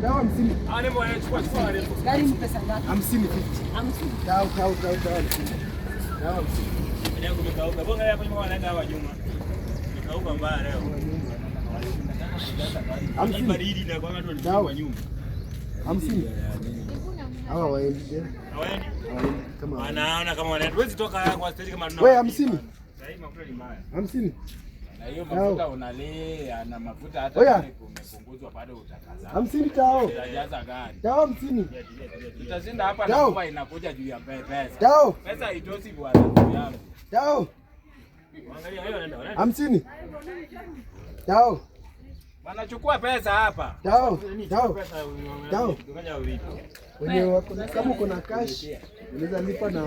Dawa 50. Ale mwana chukua. Gari ni pesa ngapi? 50 50. 50. Dawa. Dawa 50. Ndio kumekauka. Bonga hapo nyuma wanaenda hawa Juma. Nikauka mbaya leo. 50 baridi na kwa watu walikuwa nyuma. 50. Hawa waende. Hawaendi. Kama wanaona kama wanaenda. Huwezi toka kwa stage kama tunao. Wewe 50. Sasa hii mafuta ni mbaya. 50. Na hiyo mafuta unalea na mafuta hata umepunguzwa bado utakaza. 50 tao. Utajaza gari. Tao 50. Tutashinda hapa na kwa inakuja juu ya pesa. Tao. Pesa haitoshi bwana yangu. Tao. Angalia hiyo wanaenda. 50. Tao. Wanachukua pesa hapa. Tao. Pesa Tao. ngoja ulipe. Wenye kama uko na cash unaweza lipa na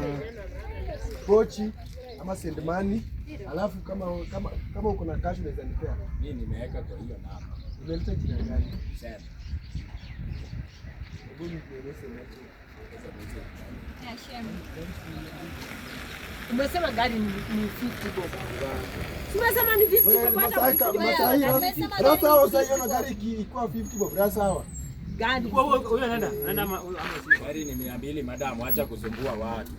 pochi ama send money. Alafu kama uko na cash unaweza lipia. Mimi nimeweka kwa hiyo namba. Umeleta jina gani? Sema. Umesema gari ni 50 bob. Umesema ni 50 bob. Rasa hao sasa hiyo gari ikikuwa 50 bob. Rasa hao. Gari. Huyo anaenda. Gari ni 200 madam, acha kusumbua watu.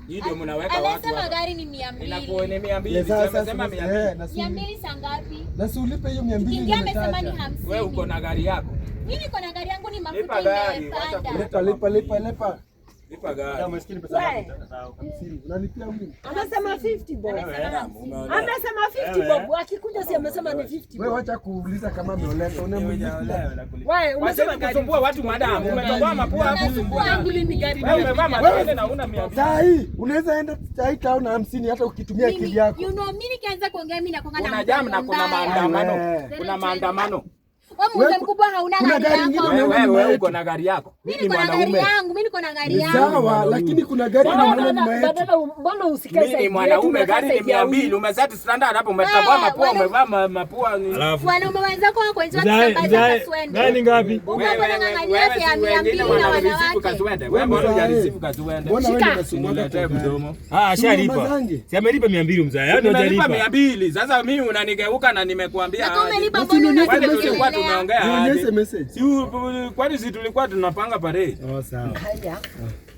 Hii ndio mnaweka watu. Anasema gari ni 200. Inakuwa ni 200. Sema 200. 200 saa ngapi? Na si ulipe hiyo 200. Ingia amesema ni 50. Wewe uko na gari yako? Mimi niko na gari yangu ni mafuta Lipa gari, imepanda. Lipa. Lipa gari. Maskini pesa yako. 50. Unalipia mimi. Amesema 50 bob. Amesema 50 bob. Akikuja si amesema ni 50 bob. Wewe acha kuuliza kama ameoleka. Unamlipa. Wewe umesema gari kusumbua watu madam. Umetoboa mapua hapo. ni gari. Wewe umevaa mapua na una 200. Saa hii unaweza enda saa hii town na 50 hata ukitumia akili yako. You know mimi nikianza kuongea mimi nakonga na Kuna jam na kuna maandamano. Kuna maandamano. Wewe mzee mkubwa hauna gari yako. Wewe uko na gari yako. Mimi niko na gari yangu, mimi niko na gari yangu. Sawa, lakini kuna gari Mbona usikae sasa? Mimi mwanaume gari ni 200. Umezati standard hapo umetoboa mapua, umevaa mapua. Wanaume wenzako wako nje wakisambaza kaswende. Gani ngapi? Wewe mbona hujarisifu kaswende? Mbona wewe unasumbuka mdomo? Ashalipa. Si amelipa 200 mzee. Yaani hujalipa 200. Sasa mimi unanigeuka na nimekuambia. Kama umelipa mbona tulikuwa tunaongea nionyeshe message. Si kwani si tulikuwa tunapanga parade. Oh sawa.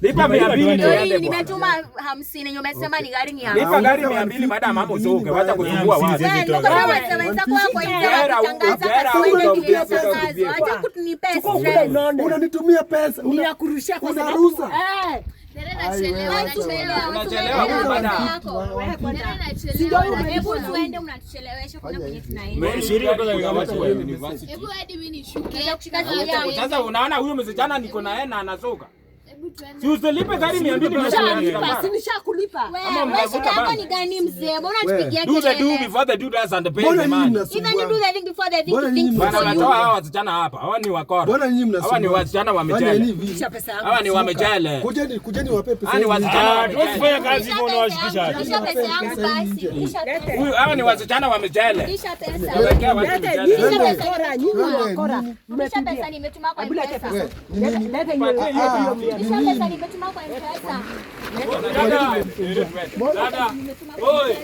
Lipa 200 nimetuma 50 yenye umesema ni gari ni 50. Lipa gari 200 madam hapo usoke wacha kusumbua watu. Unanitumia pesa. Unakurushia kwa unaruhusa. Hebu tuende unatuchelewesha kuna kwenye tunaenda. Sasa unaona huyo msichana niko na yeye na anasoka. Si usilipe gari 200 nishakulipa. Wewe shida ni gani mzee? Mbona tupigia kelele? Do the do before the do does and the pay the man. Even you do the thing before the thing think for you. Wanatoa hawa wasichana hapa. Hawa ni wakora. Mbona nyinyi mnasema? Hawa ni wasichana wamejele. Hawa ni wamejele. Kujeni wape pesa. Hawa ni wasichana. Tusifanye kazi hivyo unawashikisha. Kisha pesa yangu basi. Huyu hawa ni wasichana wamejele. Kisha pesa. Wekea watu mjele. Kisha pesa nimetuma kwa M-Pesa. Kisha pesa nimetuma kwa M-Pesa. Dada. Oi.